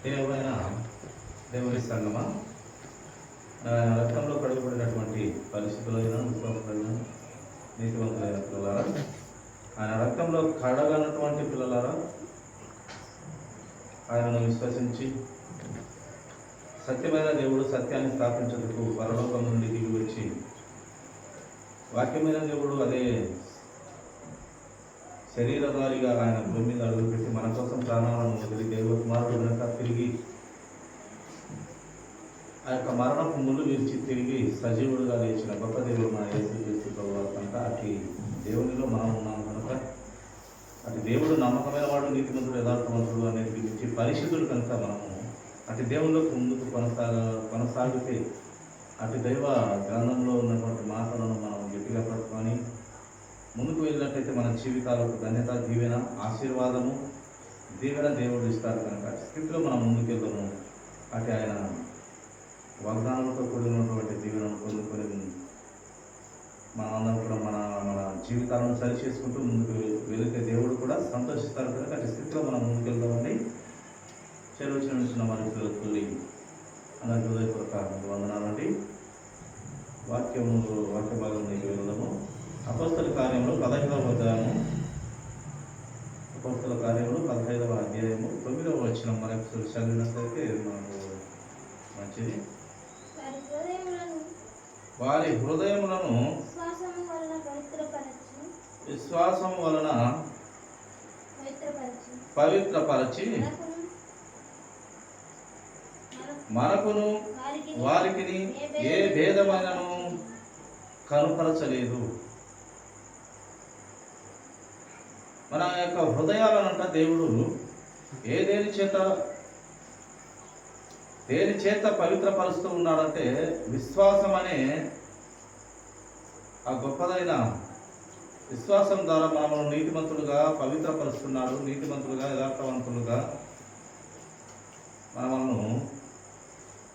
ఏమైనా దేవుని సంగమా, రక్తంలో కడుగుబడినటువంటి పరిస్థితులైన విశ్వాసులైన నీతివంతులైన పిల్లలారా, ఆయన రక్తంలో కడగనటువంటి పిల్లలారా, ఆయనను విశ్వసించి సత్యమైన దేవుడు సత్యాన్ని స్థాపించేందుకు పరలోకం నుండి దిగి వచ్చి వాక్యమైన దేవుడు అదే శరీరధారిగా ఆయన భూమి మీద అడుగుపెట్టి మన కోసం ప్రాణాలను వదిలి దేవ కుమారుడు కనుక తిరిగి ఆ యొక్క మరణపు ముళ్ళు విరిచి తిరిగి సజీవుడుగా లేచిన గొప్ప దేవుడు మన యేసుక్రీస్తు ప్రభువు కనుక అటు దేవునిలో మనం ఉన్నాం కనుక అటు దేవుడు నమ్మకమైన వాడు, నీతిమంతుడు, యథార్థవంతుడు అనేది గురించి పరిశుద్ధుడు కనుక మనము అటు దేవుళ్ళకు ముందుకు కొనసాగితే అటు దైవ గ్రంథంలో ఉన్నటువంటి మాటలను మనం గట్టిగా పట్టుకొని ముందుకు వెళ్ళినట్టయితే మన జీవితాలకు ధన్యత, దీవెన, ఆశీర్వాదము, దేవుడు ఇస్తారు కనుక స్థితిలో మనం ముందుకెళ్తాము. అటు ఆయన వాగ్దానాలతో కూడినటువంటి దీవెనను పొందుకొని మనందరం కూడా మన మన జీవితాలను సరి చేసుకుంటూ ముందుకు వెళితే దేవుడు కూడా సంతోషిస్తారు కనుక అటు స్థితిలో మనం ముందుకెళ్తామండి. చెరువు మన పిల్లలకి అలాగే హృదయపూర్వక వందనాలండి. వాక్య భాగం వెళ్దాము. అపోస్తల కార్యంలో 15వ అధ్యాయము, అపోస్తల కార్యంలో 15వ అధ్యాయము 9వ వచనం మనకు చదివినట్లయితే మనకు మంచిది. వారి హృదయములను విశ్వాసం వలన పవిత్రపరచి మనకును వారికి ఏ భేదమైనను కనుపరచలేదు. మన యొక్క హృదయాలనంట దేవుడు దేని చేత పవిత్రపరుస్తూ ఉన్నాడంటే విశ్వాసం అనే ఆ గొప్పదైన విశ్వాసం ద్వారా మనము నీతిమంతులుగా పవిత్రపరుస్తున్నాడు. నీతిమంతులుగా, యథార్థవంతులుగా మనము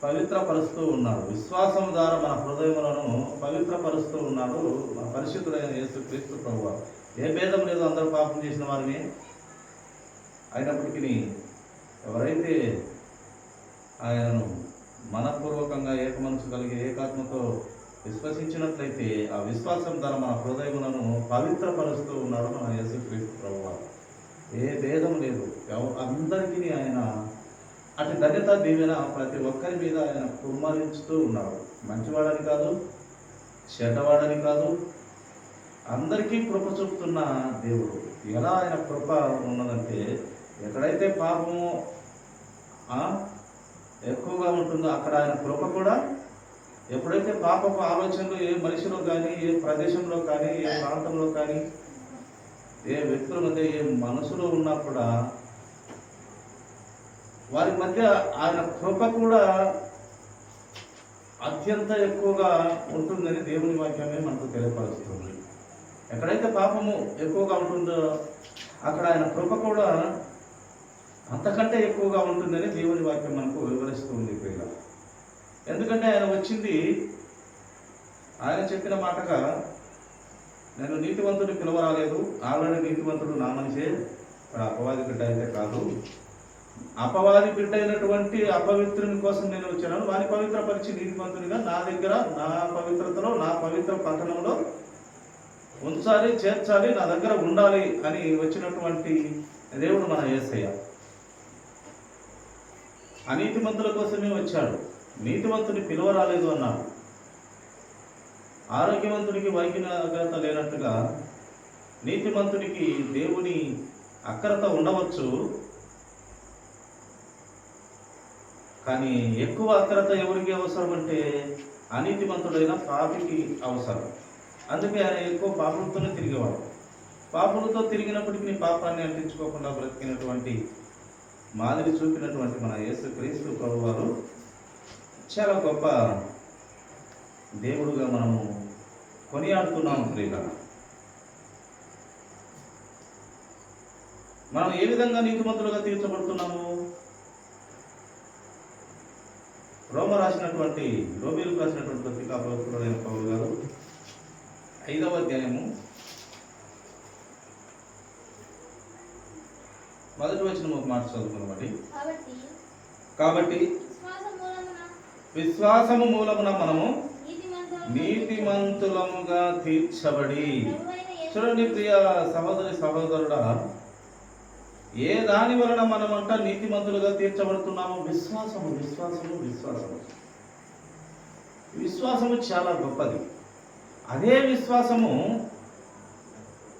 పవిత్రపరుస్తూ ఉన్నాడు. విశ్వాసం ద్వారా మన హృదయములను పవిత్రపరుస్తూ ఉన్నాడు మన పరిశుద్ధుడైన యేసుక్రీస్తు ప్రభువు. ఏ భేదం లేదు, అందరూ పాపం చేసిన వారిని అయినప్పటికీ ఎవరైతే ఆయనను మనపూర్వకంగా ఏక మనసు కలిగి ఏకాత్మతో విశ్వసించినట్లయితే ఆ విశ్వాసం ద్వారా మన హృదయములను పవిత్రపరుస్తూ ఉన్నాడు మన యేసుక్రీస్తు ప్రభువు. ఏ భేదం లేదు, అందరికీ ఆయన అటు ధన్యత, దీవెన ప్రతి ఒక్కరి మీద ఆయన కుమ్మరించుతూ ఉన్నాడు. మంచివాడని కాదు, చెడ్డవాడని కాదు, అందరికీ కృప చూపుతున్న దేవుడు. ఎలా ఆయన కృప ఉన్నదంటే ఎక్కడైతే పాపము ఎక్కువగా ఉంటుందో అక్కడ ఆయన కృప కూడా, ఎప్పుడైతే పాపపు ఆలోచనలు ఏ మనిషిలో కానీ, ఏ ప్రదేశంలో కానీ, ఏ ప్రాంతంలో కానీ, ఏ వ్యక్తుల మధ్య, ఏ మనసులో ఉన్నా కూడా వారి మధ్య ఆయన కృప కూడా అత్యంత ఎక్కువగా ఉంటుందని దేవుని వాక్యమే మనకు తెలియపరుస్తుంది. ఎక్కడైతే పాపము ఎక్కువగా ఉంటుందో అక్కడ ఆయన కృప కూడా అంతకంటే ఎక్కువగా ఉంటుందని దేవుని వాక్యం మనకు వివరిస్తుంది పిల్ల. ఎందుకంటే ఆయన వచ్చింది, ఆయన చెప్పిన మాటగా నేను నీతివంతుడిని పిలవరాలేదు, ఆల్రెడీ నీతివంతుడు నా మనిషే, అపవాది బిడ్డ అయితే కాదు, అపవాది బిడ్డ అయినటువంటి అపవిత్రుని కోసం నేను వచ్చాను. వారిని పవిత్రపరిచి నీతివంతునిగా నా దగ్గర, నా పవిత్రతలో, నా పవిత్ర పట్టణంలో ఉంచాలి, చేర్చాలి, నా దగ్గర ఉండాలి అని వచ్చినటువంటి దేవుడు మన యేసయ్య. అనీతిమంతుల కోసమే వచ్చాడు, నీతివంతుని పిలువరాలేదు అన్నాడు. ఆరోగ్యవంతుడికి వైద్యత లేనట్టుగా నీతిమంతుడికి దేవుని అక్కరత ఉండవచ్చు, కానీ ఎక్కువ అక్కరత ఎవరికి అవసరం అంటే అనీతిమంతుడైన పాపికి అవసరం. అందుకే ఆయన ఎక్కువ పాపులతోనే తిరిగేవాడు. పాపులతో తిరిగినప్పటికీ పాపాన్ని అంటించుకోకుండా బ్రతికినటువంటి మాదిరి చూపినటువంటి మన యేసుక్రీస్తు ప్రభువారు చాలా గొప్ప దేవుడుగా మనము కొనియాడుతున్నాము. ప్రియుల, మనం ఏ విధంగా నీతిమంతులుగా తీర్చబడుతున్నాము? రోమీయులకు రాసినటువంటి పత్రిక అపోస్తలుడైన పౌలు గారు 5వ అధ్యాయము మొదటి వచనం ఒక మాట చదువుకున్నమాట. కాబట్టి విశ్వాసము మూలమున మనము నీతిమంతులముగా తీర్చబడి. చూడండి ప్రియ సహోదరి సహోదరుడా, ఏ దాని వలన మనమంట నీతిమంతులుగా తీర్చబడుతున్నాము? విశ్వాసము విశ్వాసము విశ్వాసము. విశ్వాసము చాలా గొప్పది. అదే విశ్వాసము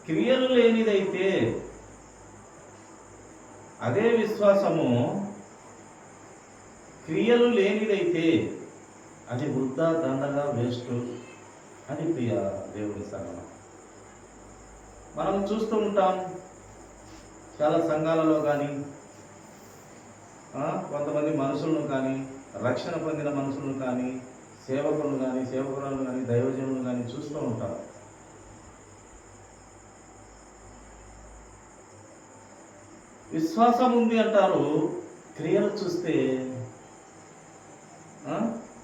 క్రియలు లేనిదైతే, అదే విశ్వాసము క్రియలు లేనిదైతే అది వృద్ధా దండగా వేస్ట్ అని ప్రియ దేవుని సలహా. మనం చూస్తూ ఉంటాం చాలా సంఘాలలో కానీ, కొంతమంది మనుషులను కానీ, రక్షణ పొందిన మనుషులను కానీ, సేవకులను కానీ, సేవకులను కానీ, దైవజనులను కానీ చూస్తూ ఉంటాం. విశ్వాసం ఉంది అంటారు, క్రియలు చూస్తే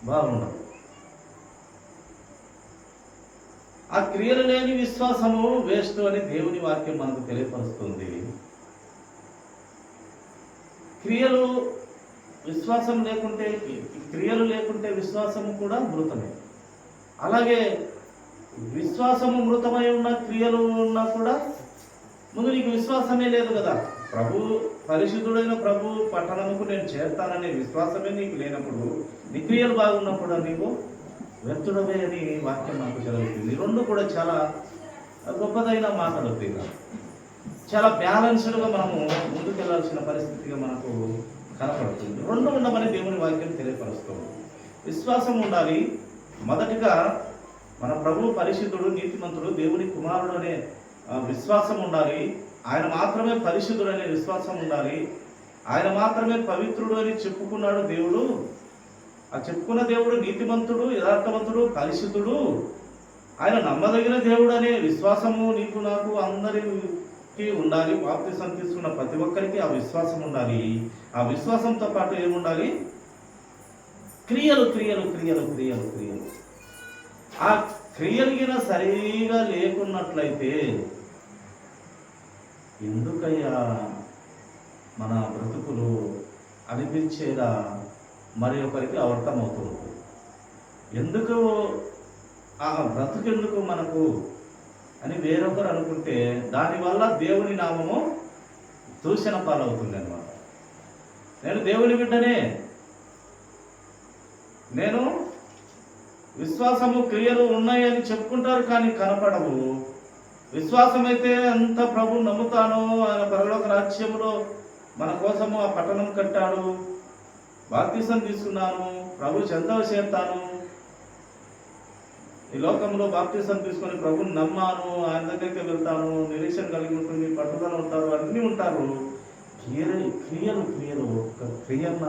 బాగుండదు. ఆ క్రియలు లేని విశ్వాసము వేస్ట్ అని దేవుని వాక్యం మనకు తెలియపరుస్తుంది. క్రియలు విశ్వాసం లేకుంటే, క్రియలు లేకుంటే విశ్వాసము కూడా మృతమే. అలాగే విశ్వాసము మృతమై ఉన్న క్రియలు ఉన్నా కూడా ముందు నీకు విశ్వాసమే లేదు కదా. ప్రభు పరిశుద్ధుడైన ప్రభు పట్టణముకు నేను చేరుతాననే విశ్వాసమే నీకు లేనప్పుడు, నీ క్రియలు బాగున్నప్పుడు నీకు వ్యర్థుడవే అని వాక్యం నాకు చదువుతుంది. రెండు కూడా చాలా గొప్పదైన మాటలు. చాలా బ్యాలెన్స్డ్గా మనము ముందుకెళ్లాల్సిన పరిస్థితిగా మనకు కనపడుతుంది. రెండు ఉండమని దేవుని వాక్యం తెలియపరుస్తుంది. విశ్వాసం ఉండాలి. మొదటిగా మన ప్రభు పరిశుద్ధుడు, నీతిమంతుడు, దేవుని కుమారుడు అనే విశ్వాసం ఉండాలి. ఆయన మాత్రమే పరిశుద్ధుడు అనే విశ్వాసం ఉండాలి. ఆయన మాత్రమే పవిత్రుడు అని చెప్పుకున్నాడు దేవుడు. ఆ చెప్పుకున్న దేవుడు నీతిమంతుడు, యథార్థవంతుడు, పరిశుద్ధుడు, ఆయన నమ్మదగిన దేవుడు అనే విశ్వాసము నీకు నాకు అందరికీ ఉండాలి. బాప్తిసం తీసుకున్న ప్రతి ఒక్కరికి ఆ విశ్వాసం ఉండాలి. ఆ విశ్వాసంతో పాటు ఏముండాలి? క్రియలు క్రియలు క్రియలు క్రియలు క్రియలు. ఆ క్రియలిగిన సరిగా లేకున్నట్లయితే ఎందుకయ్యా మన బ్రతుకులు అనిపించేలా మరి ఒకరికి అర్థమవుతుంది. ఎందుకు ఆ బ్రతుకెందుకు మనకు అని వేరొకరు అనుకుంటే దానివల్ల దేవుని నామము దూషణ పాలవుతుంది అన్నమాట. నేను దేవుని బిడ్డనే, నేను విశ్వాసము క్రియలు ఉన్నాయని చెప్పుకుంటారు కానీ కనపడవు. విశ్వాసం అయితే అంత ప్రభు నమ్ముతాను, ఆయన పరలోక రాజ్యములో మన కోసము ఆ పట్టణం కట్టాడు, బాప్తిసం తీసుకున్నాను, ప్రభు చెంతవ చేస్తాను, ఈ లోకంలో బాప్తిసం తీసుకొని ప్రభుని నమ్మాను, ఆయన దగ్గరికి వెళ్తాను, నిరీక్షణ కలిగి ఉంటుంది, పట్టుదల ఉంటారు, అన్నీ ఉంటారు. క్రియలు క్రియలు ఒక క్రియన్న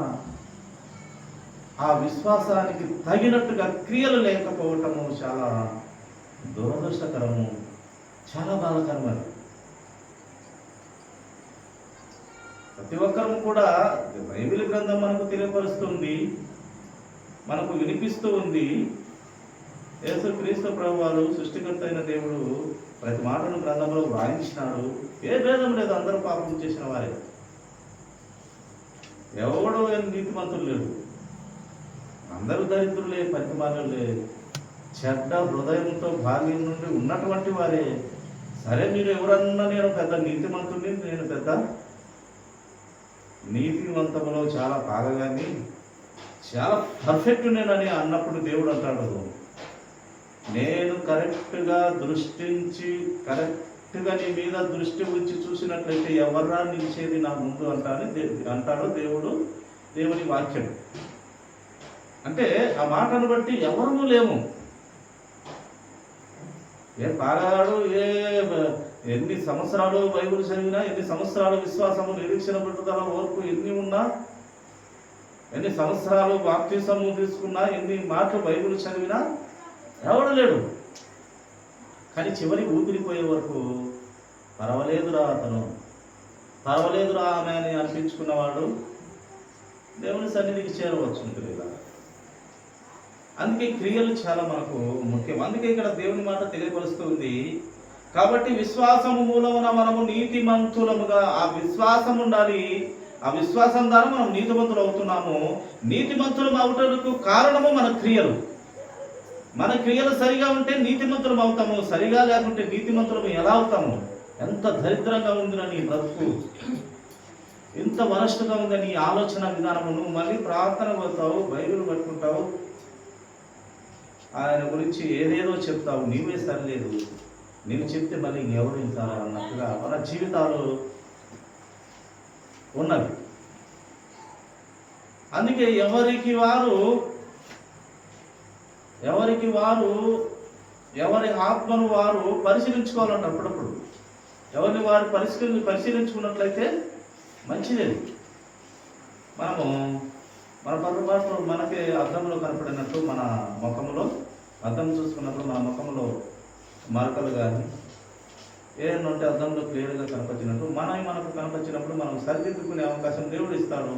ఆ విశ్వాసానికి తగినట్టుగా క్రియలు లేకపోవటము చాలా దురదృష్టకరము, చాలా బాధాకరమని ప్రతి ఒక్కరూ కూడా బైబిల్ గ్రంథం మనకు తెలియపరుస్తుంది, మనకు వినిపిస్తూ ఉంది. యేసుక్రీస్తు ప్రభువారు సృష్టికర్త అయిన దేవుడు ప్రతి మాటను గ్రంథంలో వ్రాయించినాడు. ఏ భేదం లేదు, అందరూ పాపం చేసిన వారే, ఎవడో నీతిమంతులు లేడు, అందరూ దరిద్రులే, పతిమాలలే, చెడ్డ హృదయంతో బాల్యం నుండి ఉన్నటువంటి వారే. సరే మీరు ఎవరన్నా నేను పెద్ద నీతిమంతుని, నేను పెద్ద నీతివంతములో చాలా బాగాని చాలా పర్ఫెక్ట్ నేనని అన్నప్పుడు దేవుడు అంటాడు, నేను కరెక్ట్గా నీ మీద దృష్టి ఉంచి చూసినట్లయితే ఎవర్రా నిలిచేది నా ముందు అంటాడు దేవుడు. దేవుని వాక్యం అంటే ఆ మాటను బట్టి ఎవరూ లేము. ఏ పారాడు, ఎన్ని సంవత్సరాలు బైబిల్ చదివినా, ఎన్ని సంవత్సరాలు విశ్వాసము, నిరీక్షణ, పట్టుదల, ఓర్పు ఎన్ని ఉన్నా, ఎన్ని సంవత్సరాలు బాప్తిసము తీసుకున్నా, ఎన్ని మాటలు బైబిల్ చదివినా ఎవడు లేడు. కానీ చివరి ఊపిరిపోయే వరకు పర్వాలేదురా అతను, పర్వాలేదురా ఆమె అని అనిపించుకున్నవాడు దేవుని సన్నిధికి చేరవచ్చు లేదా. అందుకే క్రియలు చాలా మనకు ముఖ్యం. అందుకే ఇక్కడ దేవుని మాట తెలియపరుస్తుంది. కాబట్టి విశ్వాసము మూలమున మనము నీతిమంతులముగా, ఆ విశ్వాసం ఉండాలి. ఆ విశ్వాసం ద్వారా మనం నీతిమంతులు అవుతున్నాము. నీతిమంతులు అవటకు కారణము మన క్రియలు. మన క్రియలు సరిగా ఉంటే నీతిమంతులం అవుతాము, సరిగా లేకుంటే నీతిమంతులం ఎలా అవుతాము? ఎంత దరిద్రంగా ఉందిరా నీ బ్రతుకు, ఎంత వరస్టుగా ఉందని నీ ఆలోచన విధానము. నువ్వు మళ్ళీ ప్రార్థన పోతావు, బైబిల్ పట్టుకుంటావు, ఆయన గురించి ఏదేదో చెప్తావు, నీవే సరిలేదు, నేను చెప్తే మళ్ళీ ఎవరు వింటారా అన్నట్టుగా మన జీవితాలు ఉన్నవి. అందుకే ఎవరికి వారు ఎవరి ఆత్మను వారు పరిశీలించుకోవాలంట. అప్పుడప్పుడు ఎవరిని వారు పరిశీలించుకున్నట్లయితే మంచిది. మన పొరపాటు మనకి అద్దంలో కనపడినట్టు, మన ముఖంలో అద్దం చూసుకున్నప్పుడు మన ముఖంలో మరకలు కానీ ఏదైనా ఉంటే అద్దంలో క్లియర్గా కనపరిచినట్టు మనకు కనపరిచినప్పుడు మనం సరిదిద్దుకునే అవకాశం దేవుడు ఇస్తాడు.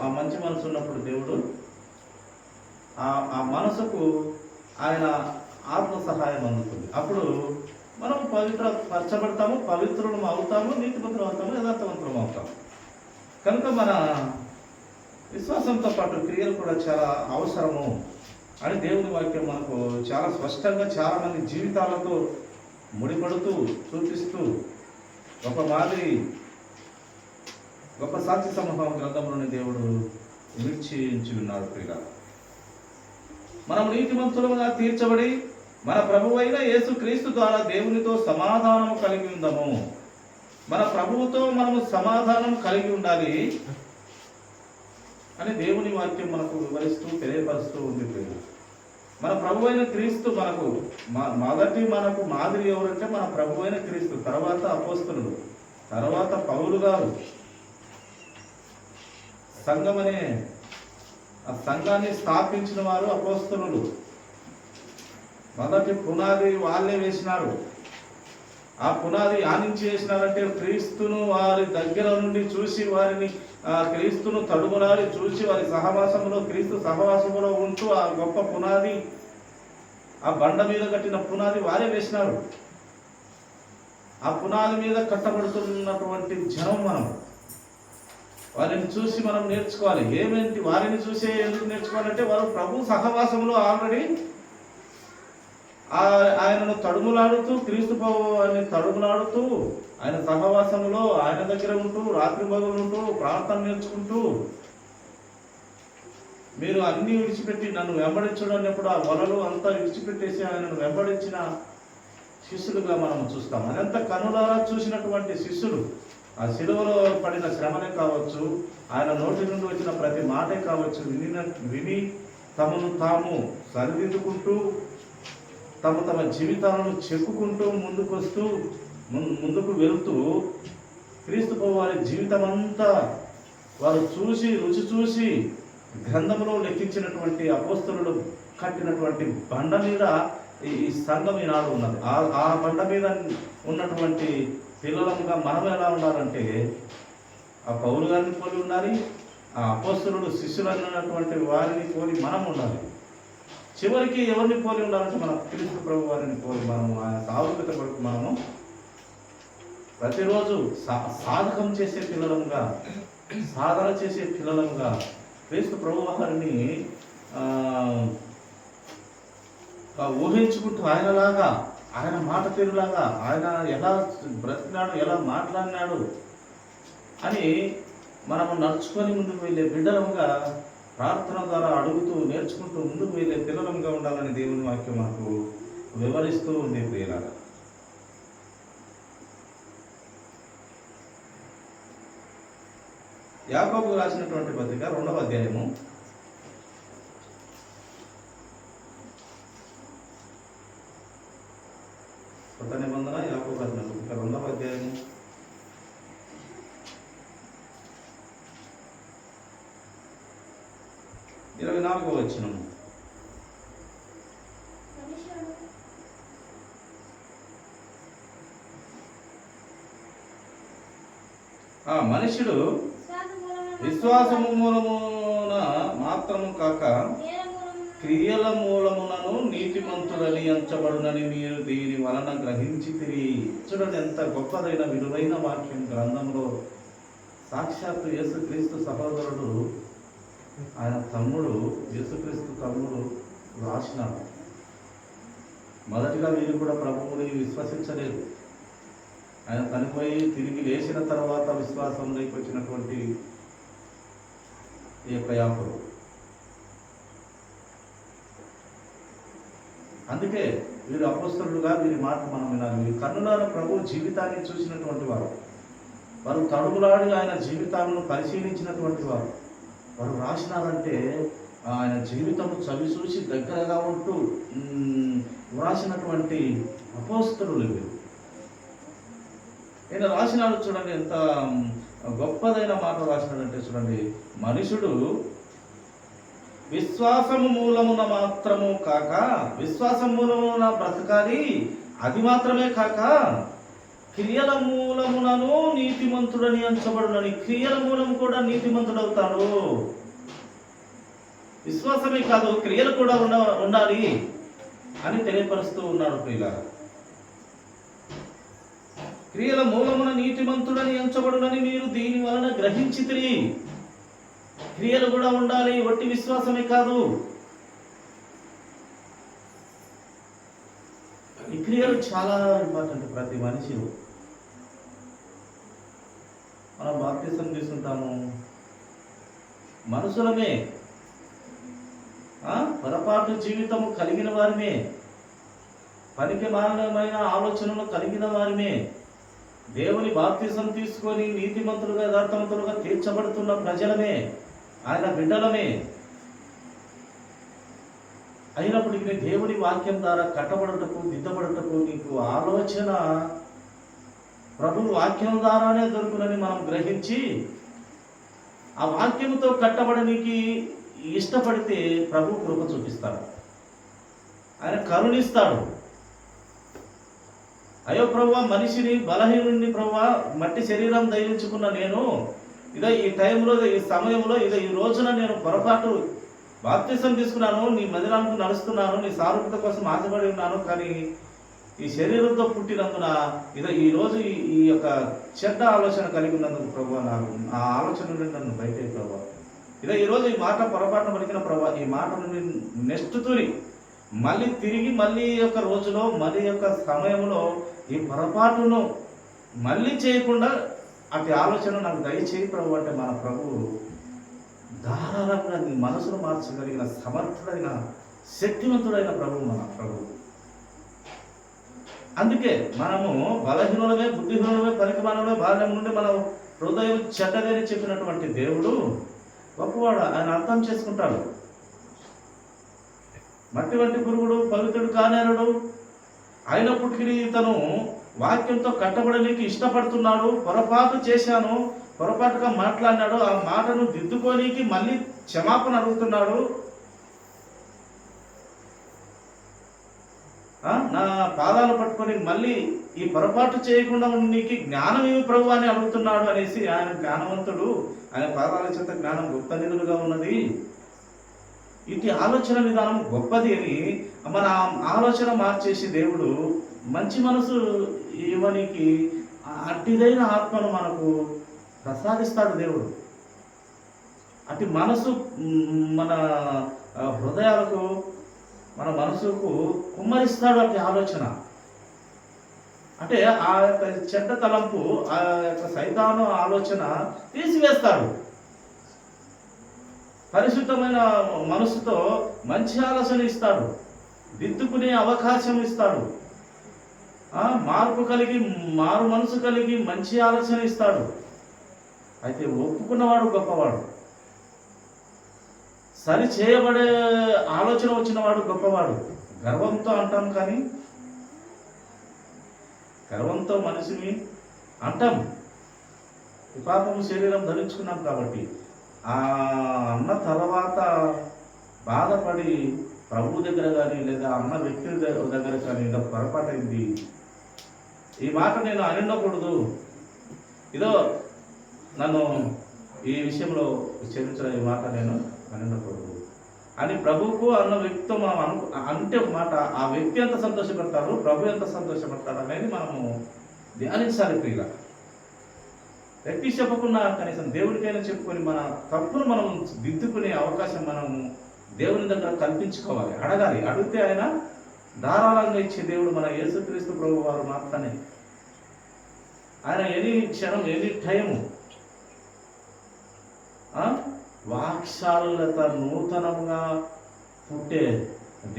ఆ మంచి మనసు ఉన్నప్పుడు దేవుడు ఆ మనసుకు ఆయన ఆత్మ సహాయం అందుతుంది. అప్పుడు మనం పరచబడతాము, పవిత్రులం అవుతాము, నీతిమంతులం అవుతాము, యథార్థవంతులం అవుతాము. కనుక మన విశ్వాసంతో పాటు క్రియలు కూడా చాలా అవసరము అని దేవుని వాక్యం మనకు చాలా స్పష్టంగా చాలా మంది జీవితాలతో ముడిపడుతూ చూపిస్తూ గొప్ప సాక్షి సమూహం గ్రంథంలోని దేవుడు విడిచి ఉన్నాడు. ప్రియుల, మనం నీతిమంతులుగా తీర్చబడి మన ప్రభువైన యేసుక్రీస్తు ద్వారా దేవునితో సమాధానము కలిగి ఉందాము. మన ప్రభువుతో మనము సమాధానం కలిగి ఉండాలి అని దేవుని వాక్యం మనకు వివరిస్తూ తెలియపరుస్తూ ఉంది. మన ప్రభువైన క్రీస్తు మనకు మాదిరి ఎవరంటే మన ప్రభువైన క్రీస్తు, తర్వాత అపోస్తలుడు, తర్వాత పౌలు గారు. సంఘం అనే ఆ సంఘాన్ని స్థాపించిన వారు అపోస్తలులు. మొదటి పునాది వాళ్ళే వేసినారు. ఆ పునాది ఆనించి వేసినారంటే క్రీస్తును వారి దగ్గర నుండి చూసి, వారిని క్రీస్తును తడుములాడి చూసి, వారి సహవాసంలో క్రీస్తు సహవాసంలో ఉంటూ ఆ గొప్ప పునాది, ఆ బండ మీద కట్టిన పునాది వారే వేసినారు. ఆ పునాది మీద కట్టబడుతున్నటువంటి జనం మనం. వారిని చూసి మనం నేర్చుకోవాలి. ఏమేంటి వారిని చూసే ఎందుకు నేర్చుకోవాలంటే వారు ప్రభు సహవాసంలో ఆల్రెడీ ఆయనను తడుములాడుతూ, క్రీస్తు ప్రభువుని తడుములాడుతూ, ఆయన సహవాసంలో ఆయన దగ్గర ఉంటూ, రాత్రి పగలు ఉంటూ, ప్రార్థన నేర్చుకుంటూ, మీరు అన్నీ విడిచిపెట్టి నన్ను వెంబడించడం అన్నప్పుడు ఆ వలలు అంతా విడిచిపెట్టేసి ఆయనను వెంబడించిన శిష్యులుగా మనం చూస్తాం. అదంతా కనులారా చూసినటువంటి శిష్యులు. ఆ శిలువలో పడిన శ్రమనే కావచ్చు, ఆయన నోటి నుండి వచ్చిన ప్రతి మాటే కావచ్చు, విని తమను తాము సరిదిద్దుకుంటూ, తమ జీవితాలను చెక్కుకుంటూ ముందుకు వెళుతూ, క్రీస్తు ప్రభు వారి జీవితం అంతా వారు రుచి చూసి గ్రంథంలో లెక్కించినటువంటి అపోస్తలులు కట్టినటువంటి బండ మీద ఈ సంఘం ఈనాడు ఉన్నది. ఆ బండ మీద ఉన్నటువంటి పిల్లలంగా మనం ఎలా ఉండాలంటే ఆ పౌలు గారిని పోలి ఉండాలి, ఆ అపోస్తలుడు శిష్యులు అన్నటువంటి వారిని పోలి మనం ఉండాలి. చివరికి ఎవరిని పోలి ఉండాలంటే మన క్రీస్తు ప్రభు వారిని పోలి మనము ఆయన సాధుకత కొరకు మనము ప్రతిరోజు సాధకం చేసే పిల్లలంగా, సాధన చేసే పిల్లలంగా క్రీస్తు ప్రభు వారిని ఊహించుకుంటూ ఆయనలాగా, ఆయన మాట తీరులాగా, ఆయన ఎలా బ్రతికినాడు, ఎలా మాట్లాడినాడు అని మనము నడుచుకొని ముందుకు వెళ్ళే బిడ్డలంగా, ప్రార్థన ద్వారా అడుగుతూ నేర్చుకుంటూ ముందుకు వెళ్ళే పిల్లలంగా ఉండాలని దేవుని వాక్యం మనకు వివరిస్తూ ఉంది. ప్రియులారా, యాకోబు రాసినటువంటి పత్రిక 2వ అధ్యాయము 2వ అధ్యాయము 24వ వచనం. మనుష్యుడు విశ్వాసము మూలమున మాత్రము కాక క్రియల మూలమునను నీతిమంతుడని ఎంచబడునని మీరు దీని వలన గ్రహించితిరి. చూడండి, ఎంత గొప్పదైన విలువైన వాక్యం గ్రంథంలో సాక్షాత్తు యేసుక్రీస్తు సహోదరుడు, ఆయన తమ్ముడు, యేసుక్రీస్తు తమ్ముడు రాసినాడు. మొదటిగా వీరు కూడా ప్రభువుని విశ్వసించలేదు. ఆయన చనిపోయి తిరిగి లేచిన తర్వాత విశ్వాసంలోకి వచ్చినటువంటి ఈ యొక్క యాకోబు. అందుకే వీరు అపోస్తలులుగా వీరి మాట మనం వినాలి. వీరి కన్నులారా ప్రభు జీవితాన్ని చూసినటువంటి వారు, వారు తడుగులాడి ఆయన జీవితాలను పరిశీలించినటువంటి వారు. వారు రాసినారంటే ఆయన జీవితము చవి చూసి దగ్గరగా ఉంటూ వ్రాసినటువంటి అపోస్తలులు వీరు. ఈయన రాసినాడు చూడండి, ఎంత గొప్పదైన మాట రాసినాడంటే చూడండి, మనుషుడు విశ్వాసము మూలమున మాత్రము కాక, విశ్వాసం మూలమున బ్రతకాలి, అది మాత్రమే కాక క్రియల మూలమునను నీతిమంతుడని ఎంచబడునని. క్రియల మూలము కూడా నీతిమంతుడవుతాడు. విశ్వాసమే కాదు, క్రియలు కూడా ఉండాలి అని తెలియపరుస్తూ ఉన్నాడు ప్రియులారా. క్రియల మూలమున నీతిమంతుడని ఎంచబడునని మీరు దీని వలన గ్రహించితిరి. క్రియలు కూడా ఉండాలి, వట్టి విశ్వాసమే కాదు. ఈ క్రియలు చాలా ఇంపార్టెంట్ ప్రతి మనిషిలో. మనం బాప్తిసం తీసుకుంటాము, మనుషులమే, పొరపాటు జీవితము కలిగిన వారిమే, పనికి మాలినమైన ఆలోచనలు కలిగిన వారిమే, దేవుని బాప్తిసం తీసుకొని నీతిమంతులుగా యథార్థవంతులుగా తీర్చబడుతున్న ప్రజలమే, ఆయన బిడ్డలమే. అయినప్పటికీ దేవుని వాక్యం ద్వారా కట్టబడుటకు, దిద్దబడుటకు నీకు ఆలోచన ప్రభు వాక్యం ద్వారానే దొరుకునని మనం గ్రహించి ఆ వాక్యంతో కట్టబడనికి ఇష్టపడితే ప్రభు కృప చూపిస్తాడు, ఆయన కరుణిస్తాడు. అయ్యో ప్రభువా, మనిషిని బలహీనుడిని ప్రభువా, మట్టి శరీరం ధరించుకున్న నేను ఇదో ఈ టైంలో, ఈ సమయంలో, ఈ రోజున నేను పొరపాటు బాప్తిసం తీసుకున్నాను, నీ మందిరానికి నడుస్తున్నాను, నీ సారూప్యత కోసం ఆశపడి ఉన్నాను, కానీ ఈ శరీరంతో పుట్టినందున ఈ రోజు ఈ యొక్క చెడ్డ ఆలోచన కలిగి ఉన్నందుకు ప్రభు, నాకు ఆ ఆలోచన నుండి నన్ను బయట ప్రభు, ఈరోజు ఈ మాట పొరపాటున పలికిన ప్రభు, ఈ మాట నుండి నెక్స్ట్ తూరి మళ్ళీ తిరిగి మళ్ళీ యొక్క రోజులో, మళ్ళీ యొక్క సమయంలో ఈ పొరపాటును మళ్ళీ చేయకుండా అటు ఆలోచన నాకు దయచేయి ప్రభు అంటే మన ప్రభువు ధారాళంగా నీ మనసును మార్చగలిగిన సమర్థుడైన శక్తివంతుడైన ప్రభువు మన ప్రభువు. అందుకే మనము బలహీనులమే, బుద్ధిహీనులమే, పనికిమానులమే, బాల్యం నుండి మన హృదయం చెడ్డదని చెప్పినటువంటి దేవుడు గొప్పవాడు. ఆయన అర్థం చేసుకుంటాడు. మట్టి వంటి పురుగుడు, పవిత్రుడు కానేరుడు అయినప్పటికీ తను వాక్యంతో కట్టబడడానికి ఇష్టపడుతున్నాడు. పొరపాటు చేశాను, పొరపాటుగా మాట్లాడినాడు, ఆ మాటను దిద్దుకోనికి మళ్ళీ క్షమాపణ అడుగుతున్నాడు. నా పాదాలు పట్టుకొని మళ్ళీ ఈ పొరపాటు చేయకుండా నీకు జ్ఞానం ఏమి ప్రభు అని అడుగుతున్నాడు అనేసి, ఆయన జ్ఞానవంతుడు, ఆయన పాదాల చేత జ్ఞానం గుప్త నిధులుగా ఉన్నది. ఇటు ఆలోచన విధానం గొప్పది అని మన ఆలోచన మార్చేసి దేవుడు మంచి మనసు ఇవ్వనికి అట్టిదైన ఆత్మను మనకు ప్రసాదిస్తాడు దేవుడు. అటు మనసు మన హృదయాలకు, మన మనసుకు కుమ్మరిస్తాడు అటు ఆలోచన. అంటే ఆ యొక్క చెడ్డ తలంపు, ఆ యొక్క సైతాను ఆలోచన తీసివేస్తాడు. పరిశుద్ధమైన మనసుతో మంచి ఆలోచన ఇస్తాడు, దిద్దుకునే అవకాశం ఇస్తాడు, మారు మనసు కలిగి మంచి ఆలోచన ఇస్తాడు. అయితే ఒప్పుకున్నవాడు గొప్పవాడు, సరి చేయబడే ఆలోచన వచ్చినవాడు గొప్పవాడు. గర్వంతో అంటాం, కానీ గర్వంతో మనిషిని అంటాం. పాపము శరీరం ధరించుకున్నాం కాబట్టి ఆ అన్న తర్వాత బాధపడి ప్రభు దగ్గర కానీ లేదా అన్న వ్యక్తి దగ్గర కానీ ఇలా పొరపాటైంది, ఈ మాట నేను అనిండకూడదు, నన్ను ఈ విషయంలో క్షమించిన ఈ మాట నేను అనిండకూడదు అని ప్రభువుకు అన్న వ్యక్తితో మనం అంటే ఒక మాట, ఆ వ్యక్తి ఎంత సంతోషపడతాడు, ప్రభు ఎంత సంతోషపడతాడు అనేది మనము ధ్యానించాలి ప్రియుల. వ్యక్తి చెప్పకున్నా కనీసం దేవుడికైనా చెప్పుకొని మన తప్పును మనం దిద్దుకునే అవకాశం మనము దేవుని దగ్గర కల్పించుకోవాలి, అడగాలి. అడిగితే ఆయన ధారాళంగా ఇచ్చే దేవుడు మన యేసుక్రీస్తు ప్రభు వారు మాత్రమే. ఆయన ఎనీ క్షణం ఎనీ టైము వాక్శాలత నూతనంగా పుట్టే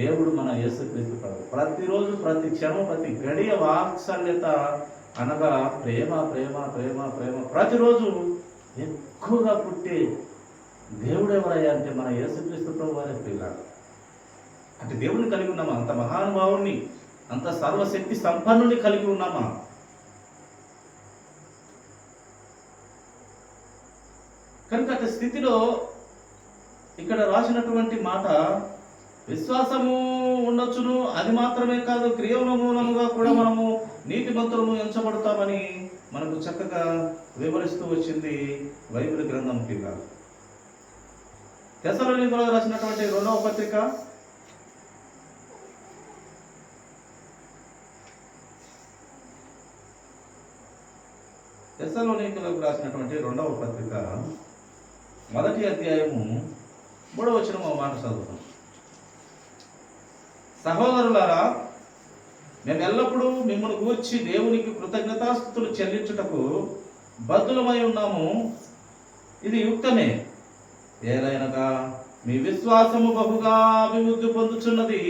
దేవుడు మన యేసుక్రీస్తు ప్రభు. ప్రతిరోజు ప్రతి క్షణం ప్రతి గడియ వాత్సల్యత అనగా ప్రేమ ప్రేమ ప్రేమ ప్రేమ ప్రతిరోజు ఎక్కువగా పుట్టే దేవుడు ఎవరయ్యా అంటే మన యేసుక్రీస్తు ప్రభు వారే పిల్లాడు. అంటే దేవుడిని కలిగి ఉన్నామా? అంత మహానుభావుణ్ణి, అంత సర్వశక్తి సంపన్నుని కలిగి ఉన్నామా? కనుక అటు స్థితిలో ఇక్కడ రాసినటువంటి మాట విశ్వాసము ఉండొచ్చును, అది మాత్రమే కాదు క్రియల మూలముగా కూడా మనము నీతిమంతులము ఎంచబడతామని మనకు చక్కగా వివరిస్తూ వచ్చింది బైబిల్ గ్రంథం కింద. తెస్సలోనికీయులకు రాసినటువంటి 2వ పత్రిక 2వ పత్రిక 1వ అధ్యాయము 3వ వచనం మాట చదువుతాం. సహోదరులారా, మేము ఎల్లప్పుడూ మిమ్మల్ని గూర్చి దేవునికి కృతజ్ఞతాస్తుతులు చెల్లించుటకు బద్ధులమై ఉన్నాము. ఇది యుక్తమే. ఏలైనగా మీ విశ్వాసము బహుగా అభివృద్ధి పొందుచున్నది.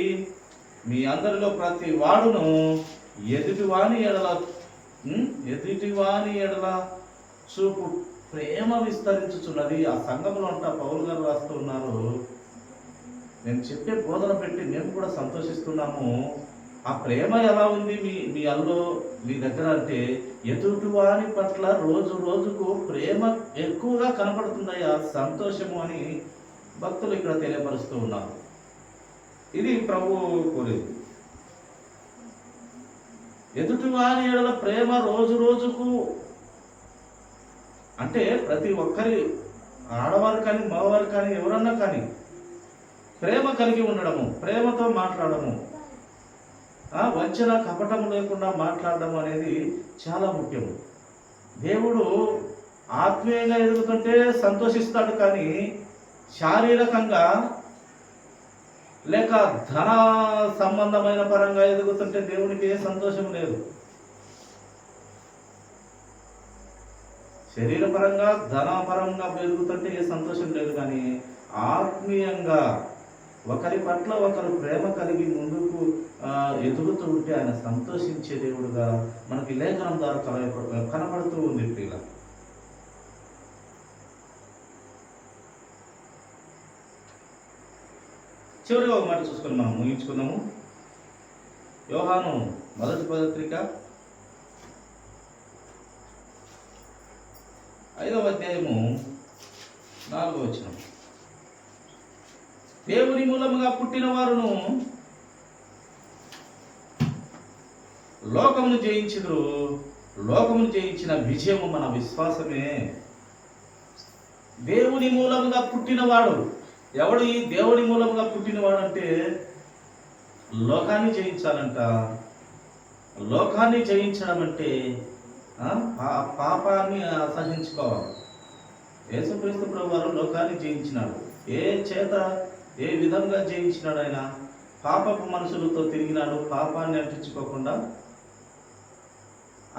మీ అందరిలో ప్రతి వాడును ఎదుటివాని ఎడల చూపు ప్రేమ విస్తరించుచున్నది. ఆ సంఘంలో అంట పౌలు గారు రాస్తూ ఉన్నారు, మేము చెప్పే బోధన పెట్టి మేము కూడా సంతోషిస్తున్నాము. ఆ ప్రేమ ఎలా ఉంది మీ అల్లో మీ దగ్గర అంటే ఎదుటివాని పట్ల రోజు రోజుకు ప్రేమ ఎక్కువగా కనపడుతుందయ్యా, సంతోషము అని భక్తులు ఇక్కడ తెలియపరుస్తూ ఉన్నారు. ఇది ప్రభు కోరేది. ఎదుటివాని ఎడల ప్రేమ రోజు రోజుకు అంటే ప్రతి ఒక్కరి ఆడవారు కానీ మగవారు కానీ ఎవరన్నా కానీ ప్రేమ కలిగి ఉండడము, ప్రేమతో మాట్లాడము, వంచన కపటము లేకుండా మాట్లాడడం అనేది చాలా ముఖ్యము. దేవుడు ఆత్మీయంగా ఎదుగుతుంటే సంతోషిస్తాడు, కానీ శారీరకంగా లేక ధన సంబంధమైన పరంగా ఎదుగుతుంటే దేవునికి ఏ సంతోషం లేదు. శరీరపరంగా ధనపరంగా ఎదుగుతుంటే ఏ సంతోషం లేదు, కానీ ఆత్మీయంగా ఒకరి పట్ల ఒకరు ప్రేమ కలిగి ముందుకు ఎదుగుతూ ఉంటే ఆయన సంతోషించే దేవుడుగా మనకి లేఖనం ద్వారా కనపడుతూ ఉంది. ఇలా చివరిగా ఒక మాట చూసుకొని మనం ముగించుకుందాము. యోహాను 1వ పత్రిక 5వ అధ్యాయము 4వ వచనం. దేవుని మూలముగా పుట్టిన వారును లోకమును జయించుదురు, లోకమును జయించిన విజయము మన విశ్వాసమే. దేవుని మూలముగా పుట్టినవాడు ఎవడు? ఈ దేవుని మూలముగా పుట్టినవాడు అంటే లోకాన్ని జయించాలంట. లోకాన్ని జయించడం అంటే పాపాన్ని అసహించుకోవాలి. యేసుక్రీస్తు ప్రభువారు లోకాన్ని జయించినాడు. ఏ విధంగా జయించినాడు? ఆయన పాపపు మనుషులతో తిరిగినాడు. పాపాన్ని అంటించుకోకుండా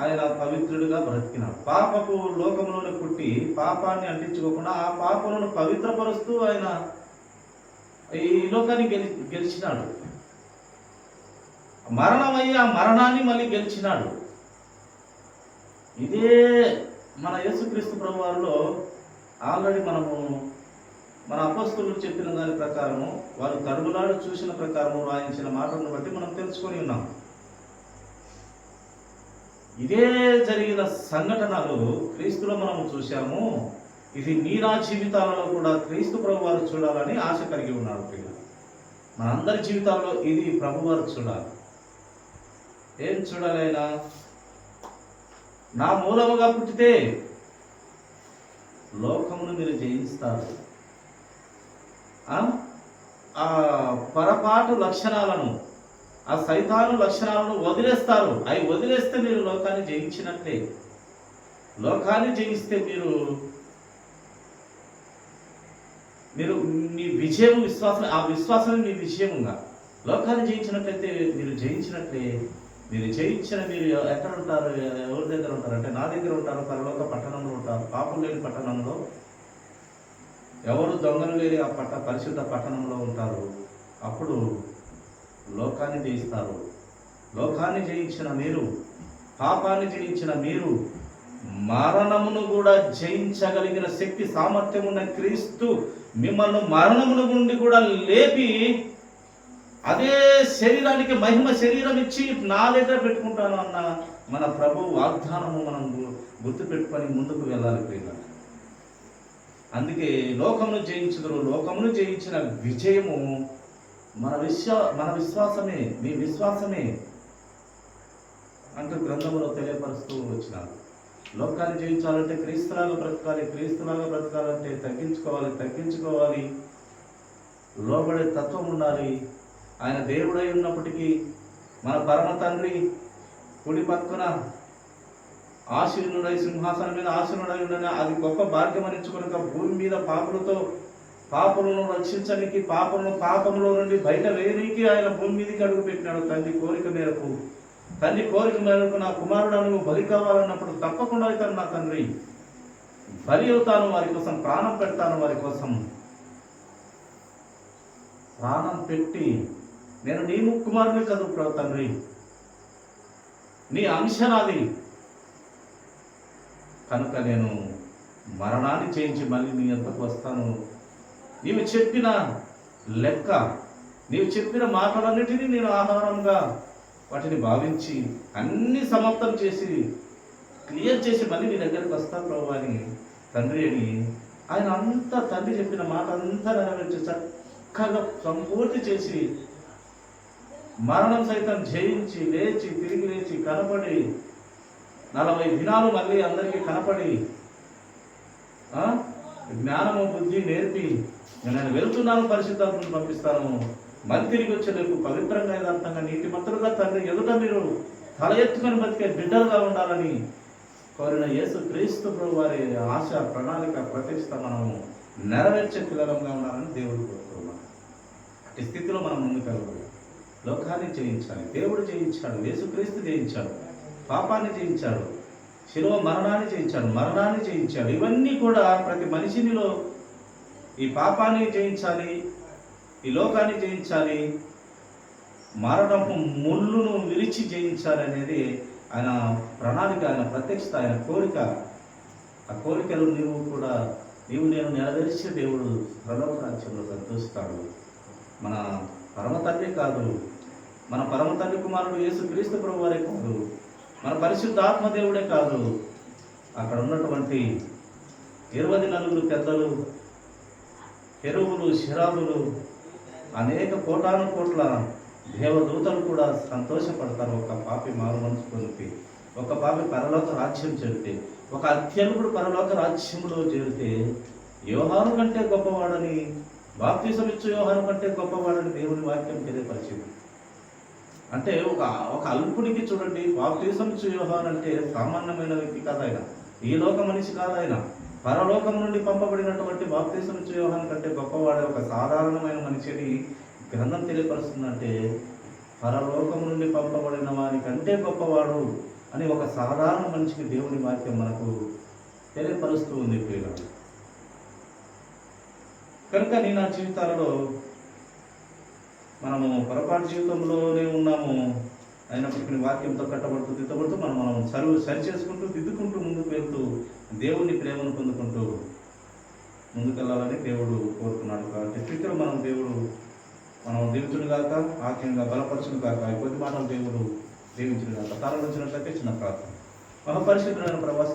ఆయన పవిత్రుడిగా బ్రతికినాడు. పాపపు లోకంలోనే పుట్టి పాపాన్ని అంటించుకోకుండా ఆ పాపలను పవిత్రపరుస్తూ ఆయన ఈ లోకాన్ని గెలిచినాడు. మరణమయ్యి ఆ మరణాన్ని మళ్ళీ గెలిచినాడు. ఇదే మన యేసుక్రీస్తు ప్రభువారిలో ఆల్రెడీ మనము మన అపొస్తలులు చెప్పిన దాని ప్రకారము, వారు తరుగులాడు చూసిన ప్రకారము రాయించిన మాటలను బట్టి మనం తెలుసుకొని ఉన్నాం. ఇదే జరిగిన సంఘటనలు క్రీస్తులో మనము చూశాము. ఇది మీరా జీవితాలలో కూడా క్రీస్తు ప్రభువారు చూడాలని ఆశ కలిగి ఉన్నాడు. మనందరి జీవితాల్లో ఇది ప్రభువారు చూడాలి. ఏం చూడాలి? అయినా నా మూలముగా పుట్టితే లోకమును మీరు జయిస్తారు. ఆ పొరపాటు లక్షణాలను, ఆ సైతాను లక్షణాలను వదిలేస్తారు. అవి వదిలేస్తే మీరు లోకాన్ని జయించినట్లే. లోకాన్ని జయిస్తే మీరు మీ విజయం విశ్వాసం, ఆ విశ్వాసమే మీ విజయముగా. లోకాన్ని జయించినట్లయితే మీరు జయించినట్లే. మీరు ఎక్కడ ఉంటారు? ఎవరి దగ్గర ఉంటారు అంటే నా దగ్గర ఉంటారు. పరలోక పట్టణంలో ఉంటారు. పాపం లేని పట్టణంలో, ఎవరు దొంగలు లేని ఆ పరిశుద్ధ పట్టణంలో ఉంటారు. అప్పుడు లోకాన్ని జయిస్తారు. లోకాన్ని జయించిన మీరు, పాపాన్ని జయించిన మీరు, మరణమును కూడా జయించగలిగిన శక్తి సామర్థ్యం ఉన్న క్రీస్తు మిమ్మల్ని మరణమును నుండి కూడా లేపి అదే శరీరానికి మహిమ శరీరం ఇచ్చి నా దగ్గర పెట్టుకుంటాను అన్న మన ప్రభు వాగ్దానము మనం గుర్తుపెట్టుకొని ముందుకు వెళ్ళాలి ప్రియులారా. అందుకే లోకమును జయించుదురు, లోకమును జయించిన విజయము మన విశ్వాసమే, మీ విశ్వాసమే అంటూ గ్రంథంలో తెలియపరుస్తూ వచ్చినారు. లోకాన్ని జయించాలంటే క్రీస్తులాగా బ్రతకాలి, క్రీస్తులాగా బ్రతకాలంటే తగ్గించుకోవాలి, లోబడే తత్వం ఉండాలి. ఆయన దేవుడై ఉన్నప్పటికీ మన పరమ తండ్రి కుడి పక్కన ఆశీనుడై, సింహాసనం మీద ఆశీనుడై ఉండని అది గొప్ప భాగ్యం అనించుకొనక భూమి మీద పాపలను రక్షించడానికి, పాపంలో నుండి బయట వేయడానికి ఆయన భూమి మీదకి అడుగు పెట్టినాడు. తండ్రి కోరిక మేరకు నా కుమారుడు నువ్వు బలి కావాలన్నప్పుడు తప్పకుండా అవుతాను నా తండ్రి, బలి అవుతాను, వారి కోసం ప్రాణం పెడతాను, వారి కోసం ప్రాణం పెట్టి నేను నీ కుమారుని కదు తండ్రి, నీ అంశ నాది కనుక నేను మరణాన్ని చేయించి మళ్ళీ నీ అంతకు వస్తాను. నీవు చెప్పిన లెక్క, నీవు చెప్పిన మాటలన్నిటినీ నేను ఆహారంగా వాటిని భావించి అన్ని సమాప్తం చేసి క్లియర్ చేసి మళ్ళీ నీ దగ్గరికి వస్తాను ప్రభు అని తండ్రి అని ఆయన అంతా తండ్రి చెప్పిన మాట అంతా నెరవేర్చి చక్కగా సంపూర్తి చేసి మరణం సైతం జయించి తిరిగి లేచి కనపడి 40 దినాలు మళ్ళీ అందరికీ కనపడి జ్ఞానము బుద్ధి నేర్పి నేను వెళ్తున్నాను, పరిశుద్ధాత్మను పంపిస్తాను, మళ్ళీ తిరిగి వచ్చే రేపు పవిత్రంగా యథార్థంగా నీతిమంతులుగా తండ్రి ఎదుట మీరు తల ఎత్తుకొని బతికే బిడ్డలుగా ఉండాలని కోరిన యేసు క్రీస్తు ప్రభు వారి ఆశ, ప్రణాళిక, ప్రతిష్ట మనము నెరవేర్చే పిల్లలంగా ఉండాలని దేవుడు కోరుతున్నాం. అట్టి స్థితిలో మనం ముందుకు వెళ్ళాలి. లోకాన్ని జయించాలి. దేవుడు జయించాడు, యేసుక్రీస్తు జయించాడు, పాపాన్ని జయించాడు, శిలువ మరణాన్ని జయించాడు. ఇవన్నీ కూడా ప్రతి మనిషినిలో ఈ పాపాన్ని జయించాలి, ఈ లోకాన్ని జయించాలి, మరణపు ముళ్ళును విరిచి జయించాలి అనేది ఆయన ప్రణాళిక, ఆయన ప్రత్యక్షత, ఆయన కోరిక. ఆ కోరికలు నీవు నేను నెరవేర్చే దేవుడు పరలోక రాజ్యంలో సంతోషిస్తాడు. మన పరమ తండ్రి కాదు, మన పరమ తండ్రి కుమారుడు యేసుక్రీస్తు ప్రభు వారే కాదు, మన పరిశుద్ధాత్మ దేవుడే కాదు, అక్కడ ఉన్నటువంటి 24 పెద్దలు, కెరూబులు, శరాబులు, అనేక కోటాను కోట్ల దేవదూతలు కూడా సంతోషపడతారు. ఒక పాపి మారు మనసు పొందితే, ఒక పాపి పరలోక రాజ్యం చేరితే, ఒక అత్యల్పుడు పరలోక రాజ్యంలో చేరితే యోహాను కంటే గొప్పవాడని, బాప్తిసం ఇచ్చు యోహాను కంటే గొప్పవాడని దేవుని వాక్యం తెలియపరిచింది. అంటే ఒక అల్పుడికి చూడండి, బాప్తిసం ఇచ్చు యోహాను అంటే సామాన్యమైన వ్యక్తి కాదు, ఆయన ఈ లోక మనిషి కాదు, ఆయన పరలోకం నుండి పంపబడినటువంటి బాప్తిసం ఇచ్చు యోహాను కంటే గొప్పవాడే ఒక సాధారణమైన మనిషిని గ్రంథం తెలియపరుస్తుందంటే పరలోకం నుండి పంపబడిన వారి కంటే గొప్పవాడు అని ఒక సాధారణ మనిషికి దేవుని వాక్యం మనకు తెలియపరుస్తూ ఉంది ప్రియులారా. కనుక నా జీవితాలలో మనము పొరపాటు జీవితంలోనే ఉన్నాము, అయినప్పటికీ వాక్యంతో దిద్దబడుతూ మనం సరి చేసుకుంటూ దిద్దుకుంటూ ముందుకు వెళ్తూ దేవుని ప్రేమను పొందుకుంటూ ముందుకెళ్ళాలని దేవుడు కోరుతున్నాడు. కాబట్టి స్థితిలో మనం దీవించును గాక, ఆఖ్యంగా బలపరచును గాక. కొద్ది మాటలు దేవుడు దీవించును గాక. తల వచ్చినట్లయితే చిన్న ప్రార్థన. మహాపరిశుద్ధులైన ప్రభాస్